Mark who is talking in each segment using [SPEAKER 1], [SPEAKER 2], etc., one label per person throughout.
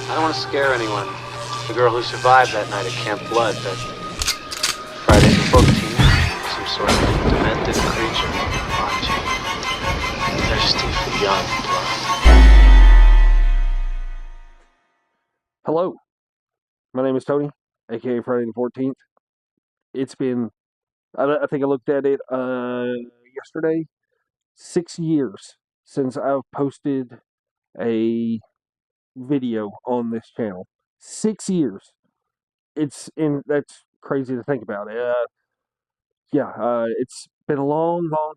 [SPEAKER 1] I don't want to scare anyone. The girl who survived that night at Camp Blood, that Friday the 14th, some sort of demented creature. Watching. Thirsty for young blood.
[SPEAKER 2] Hello, my name is Tony, aka Friday the 14th. It's been, I think I looked at it yesterday, 6 years since I've posted a video on this channel. 6 years. That's crazy to think about. It's been a long, long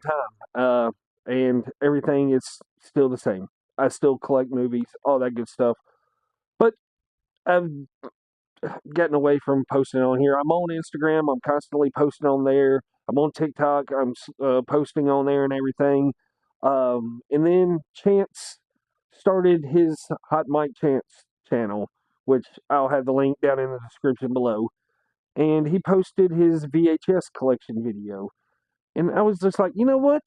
[SPEAKER 2] time, and everything is still the same. I still collect movies, all that good stuff, but I've getting away from posting on here. I'm on Instagram. I'm constantly posting on there. I'm on TikTok. I'm posting on there and everything. And then Chance started his Hot Mic Chance channel, which I'll have the link down in the description below. And he posted his VHS collection video. And I was just like, you know what?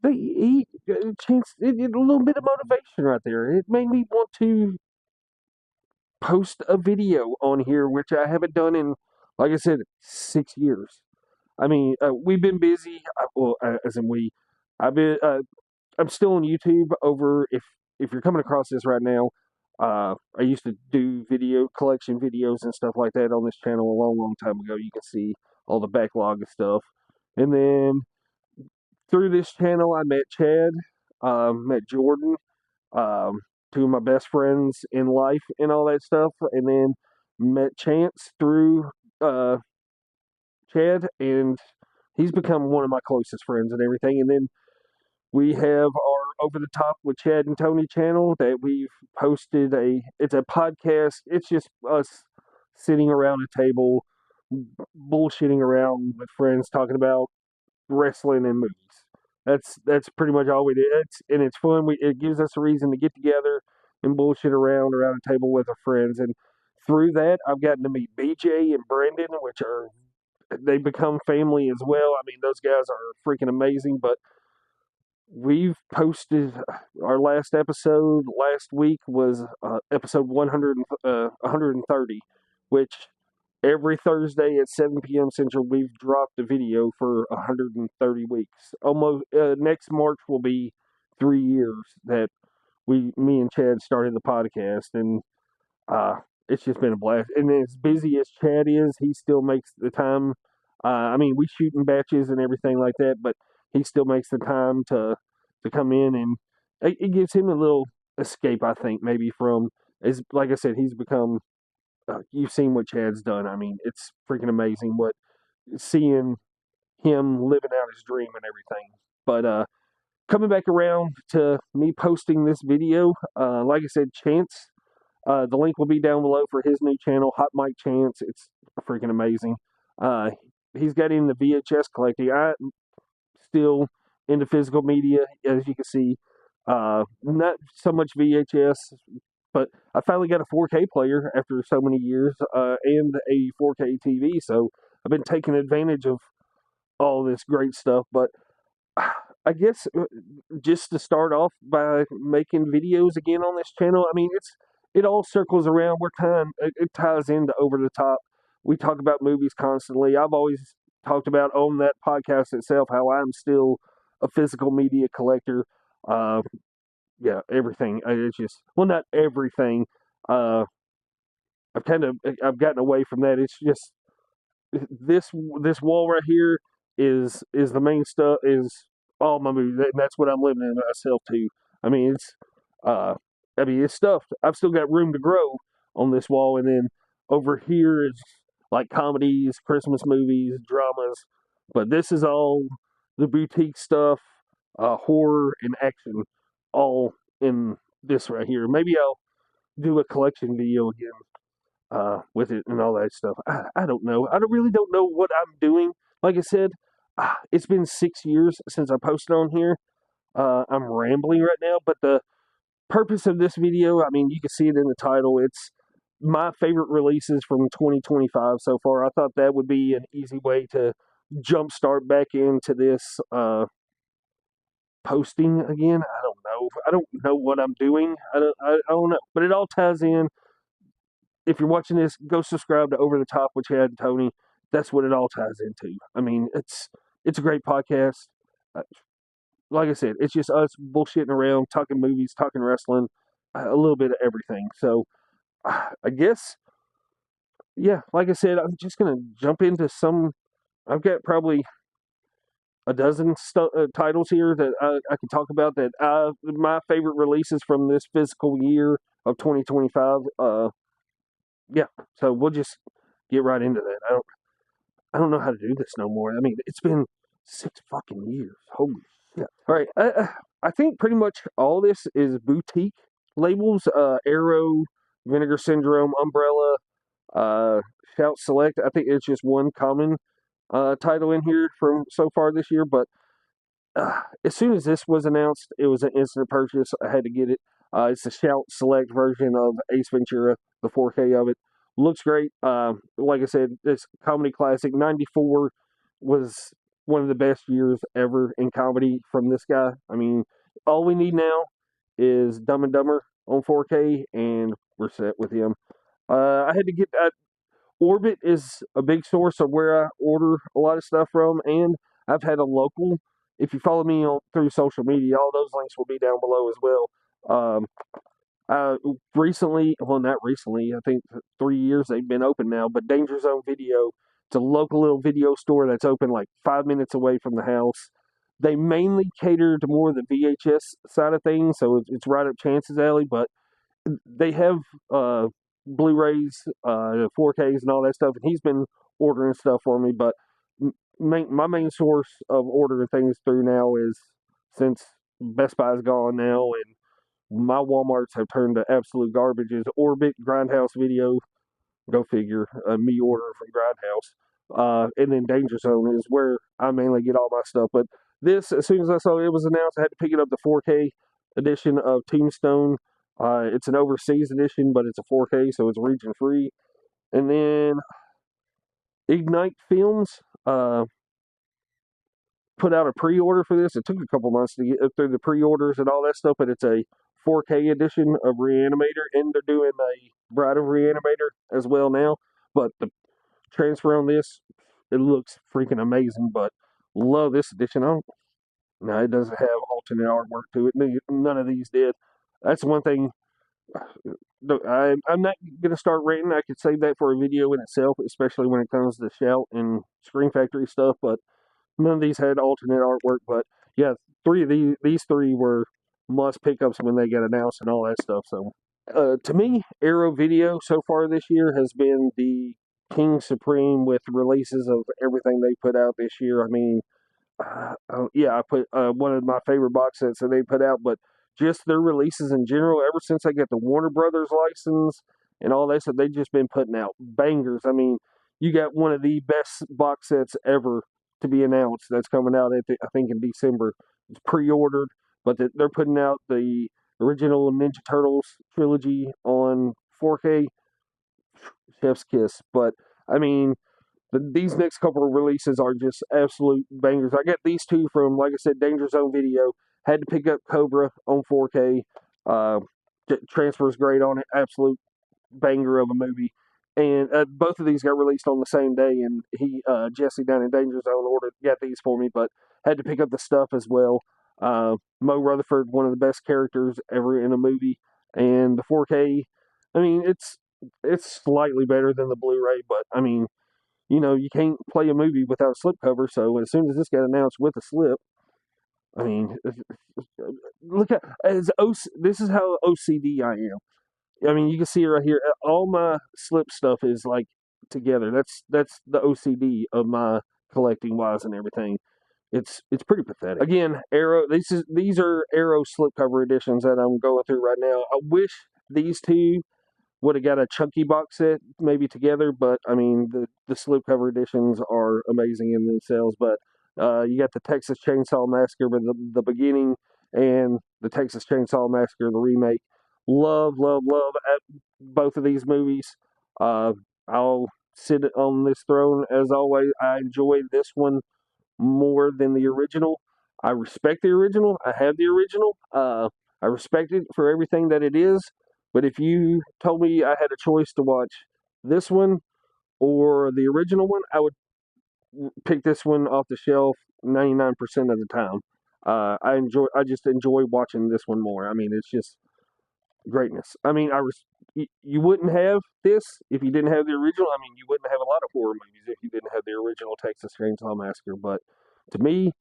[SPEAKER 2] Chance, a little bit of motivation right there. It made me want to post a video on here, which I haven't done in, like I said, 6 years. I mean, we've been busy. As in we, I've been. I'm still on YouTube. If you're coming across this right now, I used to do video collection videos and stuff like that on this channel a long, long time ago. You can see all the backlog of stuff, and then through this channel, I met Chad, met Jordan, um, two of my best friends in life and all that stuff, and then met Chance through uh, Chad, and he's become one of my closest friends and everything. And then we have our Over the Top with Chad and Tony channel that we've posted it's a podcast. It's just us sitting around a table, bullshitting around with friends, talking about wrestling and movies. That's pretty much all we do. It's fun. It gives us a reason to get together and bullshit around a table with our friends. And through that, I've gotten to meet BJ and Brendan, which they become family as well. I mean, those guys are freaking amazing. But we've posted our last episode last week was episode 130, which every Thursday at 7 p.m. Central, we've dropped a video for 130 weeks. Almost next March will be 3 years that me and Chad started the podcast, and it's just been a blast. And as busy as Chad is, he still makes the time. I mean, we shoot in batches and everything like that, but he still makes the time to come in, and it gives him a little escape, I think, maybe from, as like I said, he's become you've seen what Chad's done. I mean, it's freaking amazing seeing him living out his dream and everything. But coming back around to me posting this video, like I said, Chance, the link will be down below for his new channel, Hot Mic Chance. It's freaking amazing. He's got in the VHS collecting. I still into physical media, as you can see. Not so much VHS, but I finally got a 4K player after so many years, and a 4K TV. So I've been taking advantage of all this great stuff. But I guess just to start off by making videos again on this channel, I mean, it all circles around. It ties into Over the Top. We talk about movies constantly. I've always talked about on that podcast itself how I'm still a physical media collector. Yeah, everything. It's just, well, not everything. Uh, I've gotten away from that. It's just this wall right here is the main stuff. Is all my movies, and that's what I'm living in myself too. I mean, uh, it's stuffed. I've still got room to grow on this wall, and then over here is like comedies, Christmas movies, dramas. But this is all the boutique stuff, horror and action, all in this right here. Maybe I'll do a collection video again with it and all that stuff. I don't know. Really don't know what I'm doing. Like I said, it's been 6 years since I posted on here. I'm rambling right now, but the purpose of this video, I mean, you can see it in the title. It's my favorite releases from 2025 so far. I thought that would be an easy way to jumpstart back into this posting again. I don't know. I don't know what I'm doing. I don't know. But it all ties in. If you're watching this, go subscribe to Over the Top with Chad and Tony. That's what it all ties into. I mean, it's a great podcast. Uh, Like I said, it's just us bullshitting around, talking movies, talking wrestling, a little bit of everything. So I guess, yeah, like I said, I'm just gonna jump into some. I've got probably a dozen titles here that I can talk about that my favorite releases from this physical year of 2025. Yeah, so we'll just get right into that. I don't know how to do this no more. I mean, it's been 6 fucking years. Holy shit! All right, I think pretty much all this is boutique labels. Arrow, Vinegar Syndrome, Umbrella, Shout Select. I think it's just one common title in here from so far this year, but as soon as this was announced, it was an instant purchase. I had to get it. It's the Shout Select version of Ace Ventura, the 4K of it. Looks great. Like I said, this comedy classic. 94 was one of the best years ever in comedy from this guy. I mean, all we need now is Dumb and Dumber on 4K, and we're set with him. I had to get that. Orbit is a big source of where I order a lot of stuff from, and I've had a local. If you follow me through social media, all those links will be down below as well. Um, Recently, well, not recently, I think 3 years they've been open now, but Dangerzone Video, it's a local little video store that's open like 5 minutes away from the house. They mainly cater to more of the VHS side of things, so it's right up Chance's alley, but they have Blu-rays, 4Ks, and all that stuff. And he's been ordering stuff for me. But my main source of ordering things through now is since Best Buy's gone now, and my WalMarts have turned to absolute garbage. Is Orbit, Grindhouse Video, go figure. Me ordering from Grindhouse, and then Danger Zone is where I mainly get all my stuff. But this, as soon as I saw it was announced, I had to pick it up the 4K edition of Tombstone. It's an overseas edition, but it's a 4K, so it's region free. And then Ignite Films put out a pre-order for this. It took a couple months to get through the pre-orders and all that stuff, but it's a 4K edition of Reanimator, and they're doing a Bride of Reanimator as well now. But the transfer on this, it looks freaking amazing. But love this edition. No, it doesn't have alternate artwork to it. None of these did. That's one thing. I'm not going to start ranting. I could save that for a video in itself, especially when it comes to Shout and Screen Factory stuff. But none of these had alternate artwork. But yeah, three of these three were must pickups when they got announced and all that stuff. So to me, Arrow Video so far this year has been the king supreme with releases of everything they put out this year. I mean, yeah, I put one of my favorite box sets that they put out, but just their releases in general, ever since I got the Warner Brothers license and all that stuff, they've just been putting out bangers. I mean, you got one of the best box sets ever to be announced that's coming out, I think, in December. It's pre-ordered, but they're putting out the original Ninja Turtles trilogy on 4K. Chef's kiss. But, I mean, these next couple of releases are just absolute bangers. I got these two from, like I said, Danger Zone Video. Had to pick up Cobra on 4K. Transfer's great on it. Absolute banger of a movie. And both of these got released on the same day. And Jesse down in Danger Zone got these for me, but had to pick up the stuff as well. Mo Rutherford, one of the best characters ever in a movie. And the 4K, I mean, it's slightly better than the Blu-ray, but I mean, you can't play a movie without a slipcover. So as soon as this got announced with a slip, I mean, look at this is how OCD I am. I mean, you can see it right here. All my slip stuff is like together. That's the OCD of my collecting wise and everything. It's pretty pathetic. Again, Arrow. These are Arrow slipcover editions that I'm going through right now. I wish these two would have got a chunky box set maybe together, but I mean the slipcover editions are amazing in themselves. But you got the Texas Chainsaw Massacre, but the beginning, and the Texas Chainsaw Massacre, the remake. Love both of these movies. I'll sit on this throne as always. I enjoy this one more than the original. I respect the original. I have the original. I respect it for everything that it is. But if you told me I had a choice to watch this one or the original one, I would pick this one off the shelf 99% of the time. I just enjoy watching this one more. I mean, it's just greatness. I mean, you wouldn't have this if you didn't have the original. I mean, you wouldn't have a lot of horror movies if you didn't have the original Texas Chainsaw Massacre. But to me,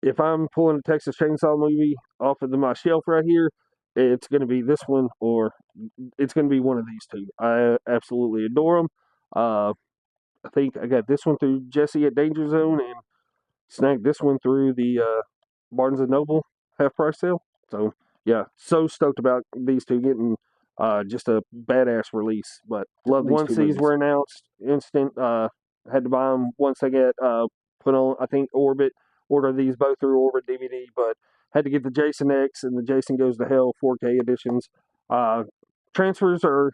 [SPEAKER 2] if I'm pulling a Texas Chainsaw movie off of my shelf right here, it's going to be this one or it's going to be one of these two. I absolutely adore them. Uh, I think I got this one through Jesse at Dangerzone and snagged this one through the Barnes and Noble half price sale. So yeah, so stoked about these two getting just a badass release. But love these once these were announced, instant had to buy them once they get put on. I think Orbit ordered these both through Orbit DVD, but had to get the Jason X and the Jason Goes to Hell 4K editions. Transfers are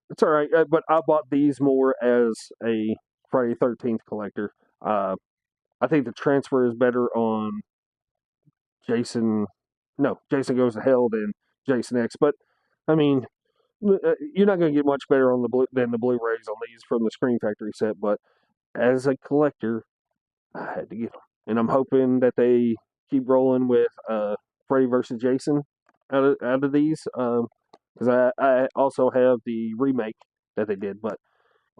[SPEAKER 2] it's all right, but I bought these more as a Friday 13th collector. I think the transfer is better on Jason. No, Jason Goes to Hell than Jason X. But I mean, you're not going to get much better on than the Blu-rays on these from the Screen Factory set. But as a collector, I had to get them, and I'm hoping that they keep rolling with Freddy versus Jason out of these because I also have the remake that they did, but.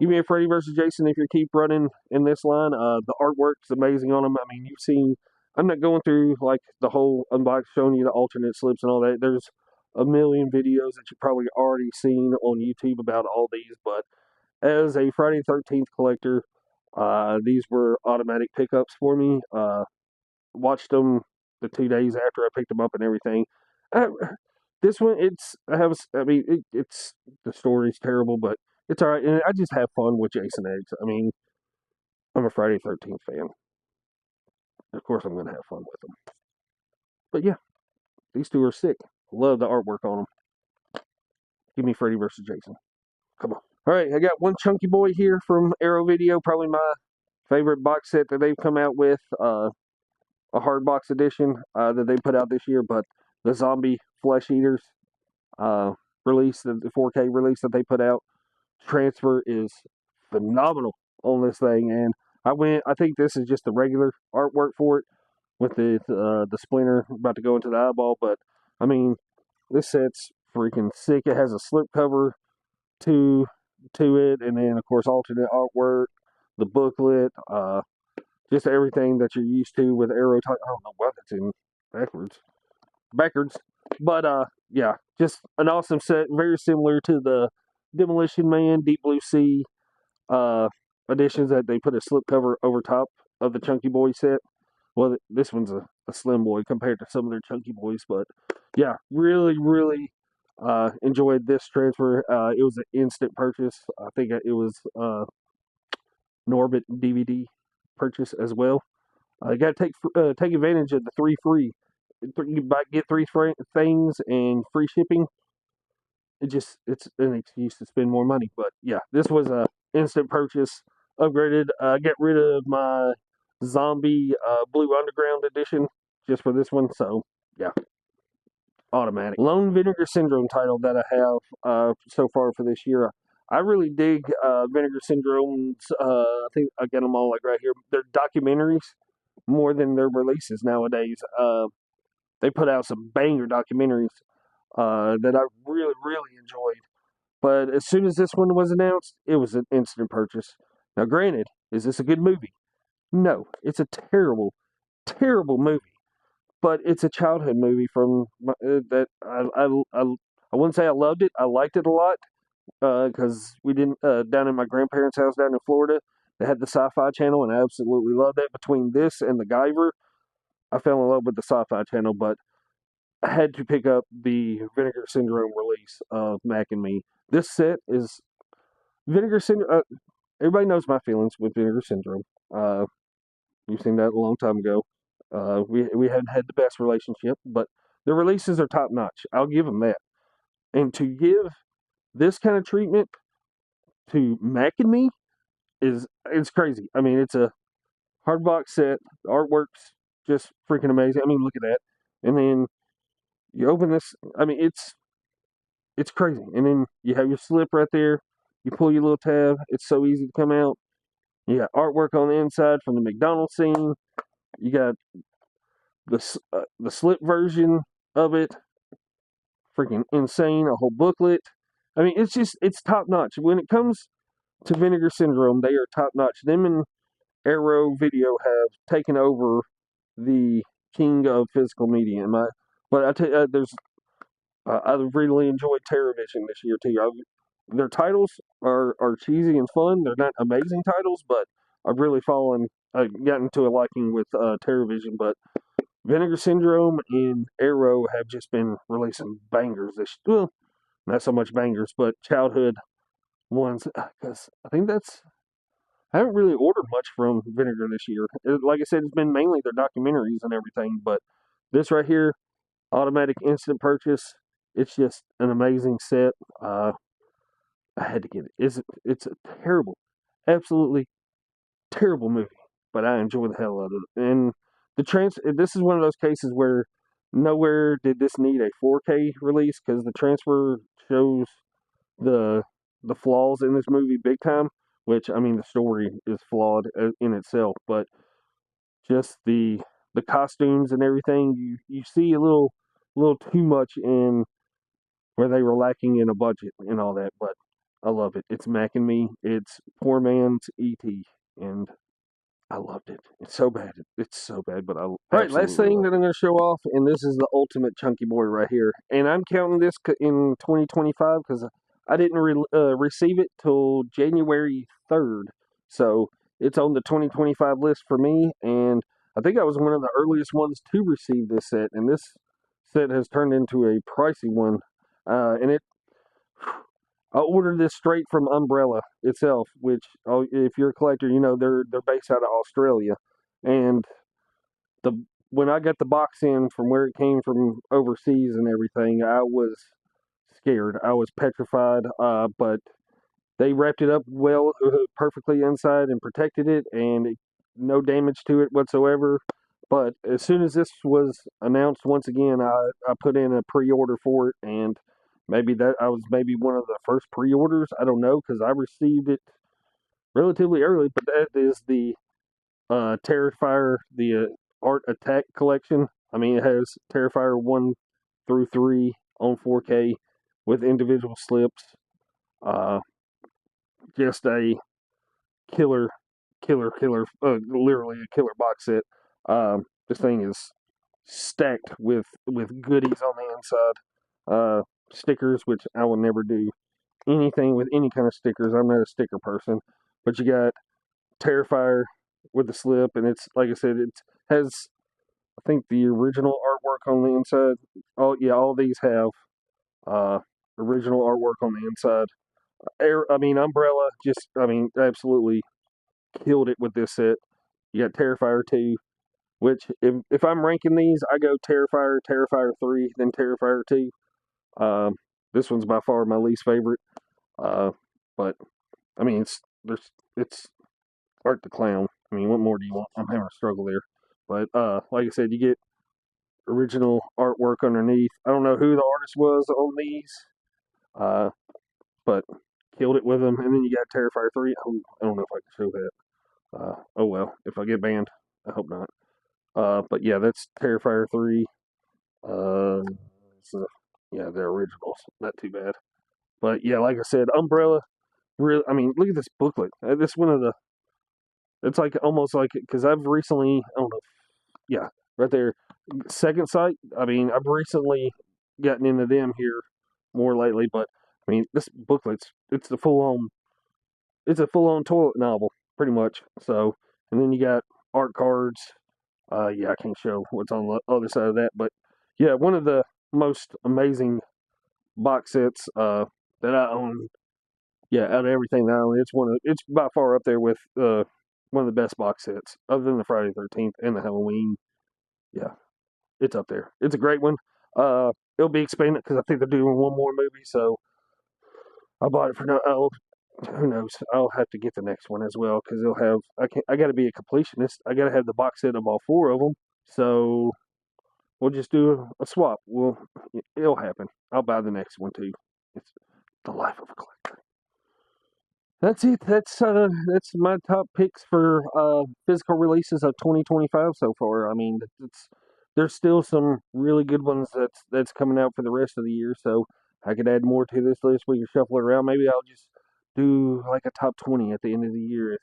[SPEAKER 2] Give me a Freddy versus Jason if you keep running in this line. The artwork's amazing on them. I mean, you've seen. I'm not going through like the whole unbox showing you the alternate slips and all that. There's a million videos that you've probably already seen on YouTube about all these. But as a Friday 13th collector, these were automatic pickups for me. Watched them the 2 days after I picked them up and everything. Uh, this one, it's the story's terrible, but it's all right. And I just have fun with Jason Eggs. I mean, I'm a Friday 13th fan. Of course, I'm going to have fun with them. But yeah, these two are sick. Love the artwork on them. Give me Freddy versus Jason. Come on. All right, I got one chunky boy here from Arrow Video, probably my favorite box set that they've come out with. A hard box edition that they put out this year, but the Zombie Flesh Eaters release, the 4K release that they put out, transfer is phenomenal on this thing. And I think this is just the regular artwork for it with the splinter about to go into the eyeball. But I mean, this set's freaking sick. It has a slipcover to it, and then of course alternate artwork, the booklet, just everything that you're used to with Arrow. I don't know why that's in backwards, but yeah, just an awesome set, very similar to the Demolition Man, Deep Blue Sea editions that they put a slipcover over top of the Chunky Boy set. Well, this one's a slim boy compared to some of their Chunky Boys, but yeah, really, really enjoyed this transfer. It was an instant purchase. I think it was Norbit DVD purchase as well. You got to take advantage of the 3 free. You get 3 things and free shipping. It's an excuse to spend more money. But yeah, this was a instant purchase. Upgraded. Get rid of my zombie Blue Underground edition just for this one. So yeah, automatic. Lone Vinegar Syndrome title that I have so far for this year. I really dig Vinegar Syndrome's. I think I get them all like right here. They're documentaries more than their releases nowadays. They put out some banger documentaries that I really, really enjoyed. But as soon as this one was announced, it was an instant purchase. Now, granted, is this a good movie? No, it's a terrible, terrible movie. But it's a childhood movie from that I wouldn't say I loved it. I liked it a lot because we didn't down in my grandparents' house down in Florida. They had the Sci-Fi Channel, and I absolutely loved that. Between this and the Guyver, I fell in love with the Sci-Fi Channel, but I had to pick up the Vinegar Syndrome release of Mac and Me. This set is Vinegar Syndrome. Everybody knows my feelings with Vinegar Syndrome. You've seen that a long time ago. We hadn't had the best relationship, but the releases are top notch. I'll give them that. And to give this kind of treatment to Mac and Me it's crazy. I mean, it's a hard box set. The artwork's just freaking amazing. I mean, look at that. And then you open this. I mean, it's crazy. And then you have your slip right there. You pull your little tab. It's so easy to come out. You got artwork on the inside from the McDonald's scene. You got the slip version of it. Freaking insane. A whole booklet. I mean, it's top notch. When it comes to Vinegar Syndrome, they are top notch. Them and Arrow Video have taken over the king of physical media. But I tell you, I really enjoyed TerraVision this year too. Their titles are cheesy and fun. They're not amazing titles, but I've really gotten to a liking with TerraVision. But Vinegar Syndrome and Arrow have just been releasing bangers well, not so much bangers, but childhood ones. Because I think I haven't really ordered much from Vinegar this year. Like I said, it's been mainly their documentaries and everything, but this right here, automatic instant purchase. It's just an amazing set. I had to get it. It's a terrible, absolutely terrible movie, but I enjoy the hell out of it. And this is one of those cases where nowhere did this need a 4K release because the transfer shows the the flaws in this movie big time. Which I mean, the story is flawed in itself, but just the costumes and everything, you see a little too much in where they were lacking in a budget and all that. But I love it. It's Mac and Me. It's poor man's E.T. and I loved it. It's so bad. It's so bad, but I right. Last thing that I'm going to show off, and this is the ultimate chunky boy right here. And I'm counting this in 2025 because I didn't receive it till January 3rd, so it's on the 2025 list for me. And I think I was one of the earliest ones to receive this set, and this set has turned into a pricey one. And I ordered this straight from Umbrella itself, which, if you're a collector, you know they're based out of Australia. And the when I got the box in from where it came from overseas and everything, I was scared. I was petrified. But they wrapped it up well, perfectly inside, and protected it, and no damage to it whatsoever. But as soon as this was announced once again, I put in a pre-order for it, and I was maybe one of the first pre-orders. I don't know because I received it relatively early. But that is the Terrifier, the Art Attack collection. I mean, it has Terrifier 1 through 3 on 4K with individual slips. Just a killer, literally a killer box set. This thing is stacked with goodies on the inside. Stickers, which I will never do anything with any kind of stickers. I'm not a sticker person. But you got Terrifier with the slip, and it's like I said, it has I think the original artwork on the inside. All these have original artwork on the inside. Umbrella absolutely killed it with this set. You got Terrifier 2, which if I'm ranking these, I go Terrifier, Terrifier 3, then Terrifier 2. This one's by far my least favorite. But I mean, it's Art the Clown. I mean, what more do you want? I'm having a struggle there. But like I said, you get original artwork underneath. I don't know who the artist was on these, but killed it with them. And then you got Terrifier 3. I don't know if I can show that. Oh well, if I get banned, I hope not. But yeah, that's Terrifier 3. Yeah, they're originals. Not too bad. But yeah, like I said, Umbrella. Really, I mean, look at this booklet. This one of the. It's like almost like because I've recently. I don't know. Yeah, right there. Second Sight. I mean, I've recently gotten into them here more lately, but I mean, this booklet's it's a full on toilet novel, pretty much. So, and then you got art cards. Yeah, I can't show what's on the other side of that, but yeah, one of the most amazing box sets that I own. Yeah, out of everything that I own, it's by far up there with one of the best box sets, other than the Friday 13th and the Halloween. Yeah, it's up there. It's a great one. It'll be expanded because I think they're doing one more movie, so I bought it for no. Who knows? I'll have to get the next one as well because I got to be a completionist. I got to have the box set of all four of them. So we'll just do a swap. It'll happen. I'll buy the next one too. It's the life of a collector. That's it. That's my top picks for physical releases of 2025 so far. I mean, there's still some really good ones that's coming out for the rest of the year. So I could add more to this list. We can shuffle it around. Maybe I'll just do like a top 20 at the end of the year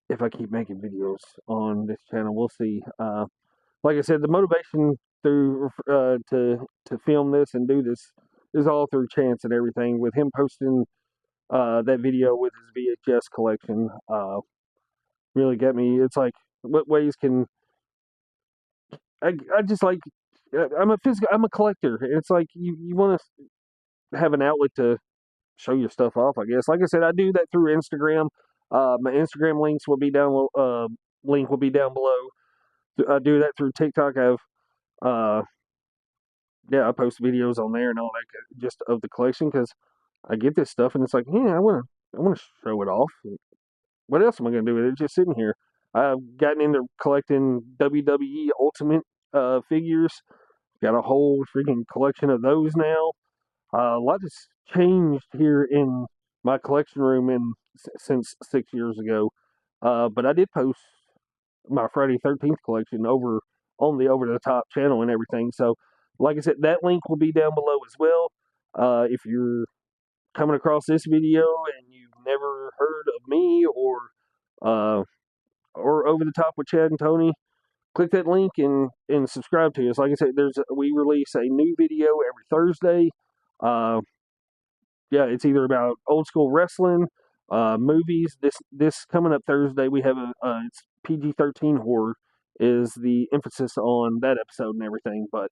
[SPEAKER 2] if I keep making videos on this channel. We'll see. Like I said, the motivation through to film this and do this is all through chance and everything. With him posting that video with his VHS collection, really got me. It's like, what ways can I just like? I'm a collector. It's like you want to have an outlet to show your stuff off, I guess. Like I said, I do that through Instagram. My Instagram link will be down below. I do that through TikTok. Uh, I post videos on there and all that, just of the collection, because I get this stuff and it's like, yeah, I want to show it off. What else am I going to do with it? It's just sitting here. I've gotten into collecting WWE Ultimate figures. Got a whole freaking collection of those now. A lot has changed here in my collection room since 6 years ago. But I did post my Friday 13th collection over on the Over the Top channel and everything. So, like I said, that link will be down below as well. If you're coming across this video and you've never heard of me or Over the Top with Chad and Tony, click that link and subscribe to us. Like I said, we release a new video every Thursday. It's either about old school wrestling, movies. This coming up Thursday, we have it's PG-13 horror is the emphasis on that episode and everything. But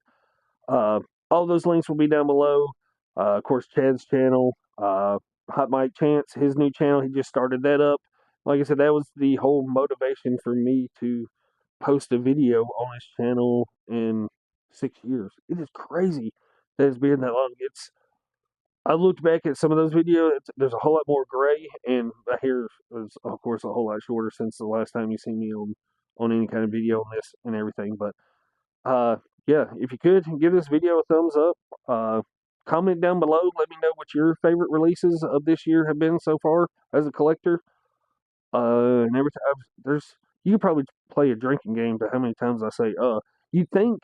[SPEAKER 2] all those links will be down below. Of course, Chad's channel, Hot Mike Chance, his new channel. He just started that up. Like I said, that was the whole motivation for me to post a video on his channel in 6 years. It is crazy that it's been that long. I looked back at some of those videos. There's a whole lot more gray, and my hair is, of course, a whole lot shorter since the last time you see me on any kind of video on this and everything. But if you could give this video a thumbs up, comment down below. Let me know what your favorite releases of this year have been so far as a collector. And every time you could probably play a drinking game to how many times I say You'd think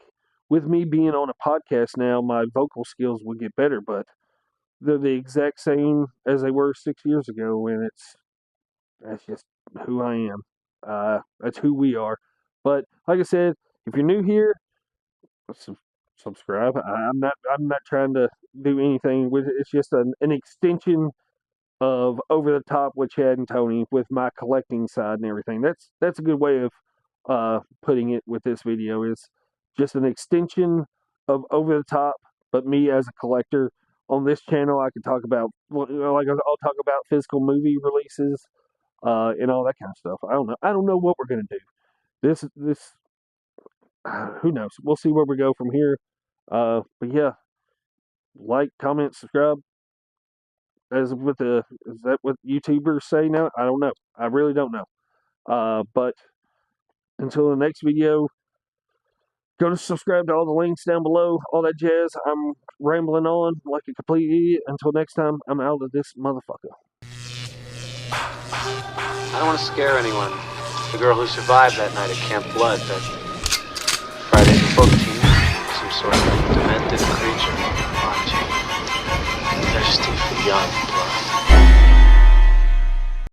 [SPEAKER 2] with me being on a podcast now, my vocal skills would get better, but they're the exact same as they were 6 years ago, and that's just who I am. That's who we are. But like I said, if you're new here, subscribe. I'm not trying to do anything with it. It's just an extension of Over the Top with Chad and Tony with my collecting side and everything. That's a good way of putting it with this video. Is just an extension of Over the Top, but me as a collector. On this channel, I can talk about, I'll talk about physical movie releases, and all that kind of stuff. I don't know what we're gonna do. This, who knows? We'll see where we go from here. But yeah, like, comment, subscribe. Is that what YouTubers say now? I don't know. I really don't know. But until the next video, go to subscribe to all the links down below, all that jazz. I'm rambling on like a complete idiot. Until next time, I'm out of this motherfucker.
[SPEAKER 1] I don't want to scare anyone. The girl who survived that night at Camp Blood, that Friday the 14th, some sort of demented creature on chain. They're just too young.